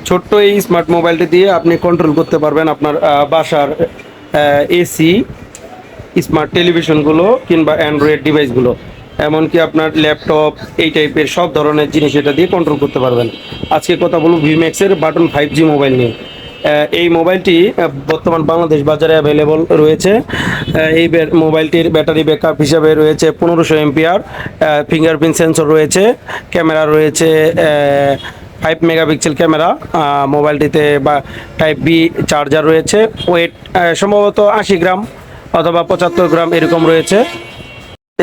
ছোট্ট এই স্মার্ট মোবাইলটি দিয়ে আপনি কন্ট্রোল করতে পারবেন আপনার বাসার এসি, স্মার্ট টেলিভিশনগুলো কিংবা অ্যান্ড্রয়েড ডিভাইসগুলো, এমনকি আপনার ল্যাপটপ, এই টাইপের সব ধরনের জিনিস এটা দিয়ে কন্ট্রোল করতে পারবেন। আজকে কথা বলব ভিম্যাক্সের বাটন 5G মোবাইল নিয়ে। এই মোবাইলটি বর্তমান বাংলাদেশ বাজারে অ্যাভেলেবল রয়েছে। এই মোবাইলটির ব্যাটারি ব্যাকআপ হিসাবে রয়েছে 1500 এমপিআর, ফিঙ্গারপ্রিন্ট সেন্সর রয়েছে, ক্যামেরা রয়েছে 5 মেগাপিক্সেল ক্যামেরা, মোবাইলটিতে বা টাইপ বি চার্জার রয়েছে। ওয়েট সম্ভবত 80 গ্রাম অথবা 75 গ্রাম এরকম রয়েছে।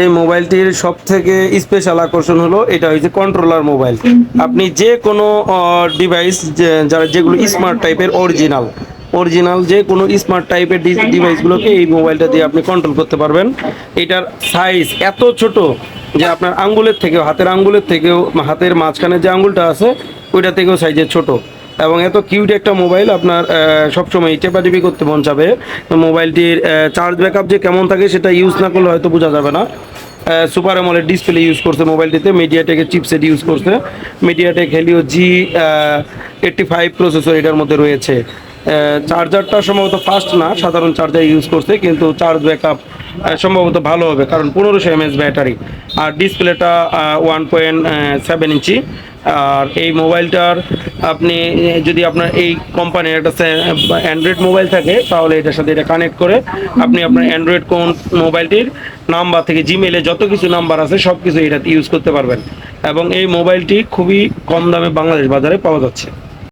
এই মোবাইলটির সব থেকে স্পেশাল আকর্ষণ হলো এটা হচ্ছে কন্ট্রোলার মোবাইল। আপনি যে কোনো ডিভাইস যারা যেগুলো স্মার্ট টাইপের অরিজিনাল যে কোনো স্মার্ট টাইপের ডিভাইসগুলোকে এই মোবাইলটা দিয়ে আপনি কন্ট্রোল করতে পারবেন। এটার সাইজ এত ছোট যে আপনার আঙ্গুলের থেকেও, হাতের আঙ্গুলের থেকেও, হাতের মাঝখানে যে আঙ্গুলটা আছে ওইটা থেকেও সাইজের ছোট, এবং এত কিউট একটা মোবাইল আপনার সবসময় টেপাটিপি করতে মন চাবে। মোবাইলটির চার্জ ব্যাকআপ যে কেমন থাকে সেটা ইউজ না করলে হয়তো বোঝা যাবে না। সুপার অ্যামোলেড ডিসপ্লে ইউজ করছে মোবাইলটিতে, মিডিয়াটেকের চিপসেট ইউজ করছে, মিডিয়াটেক হেলিও G85 প্রসেসর এটার মধ্যে রয়েছে। চার্জারটা সম্ভবত ফাস্ট না, সাধারণ চার্জার ইউজ করছে, কিন্তু চার্জ ব্যাকআপ সম্ভবত ভালো হবে কারণ 1500 mAh ব্যাটারি। আর ডিসপ্লেটা 1.7 ইঞ্চি। আর এই মোবাইলটার আপনি যদি আপনার এই কোম্পানির একটা অ্যান্ড্রয়েড মোবাইল থাকে তাহলে এটার সাথে এটা কানেক্ট করে আপনি আপনার অ্যান্ড্রয়েড মোবাইলটির নাম্বার থেকে জিমেলে যত কিছু নাম্বার আছে সব কিছু এটাতে ইউজ করতে পারবেন, এবং এই মোবাইলটি খুবই কম দামে বাংলাদেশ বাজারে পাওয়া যাচ্ছে।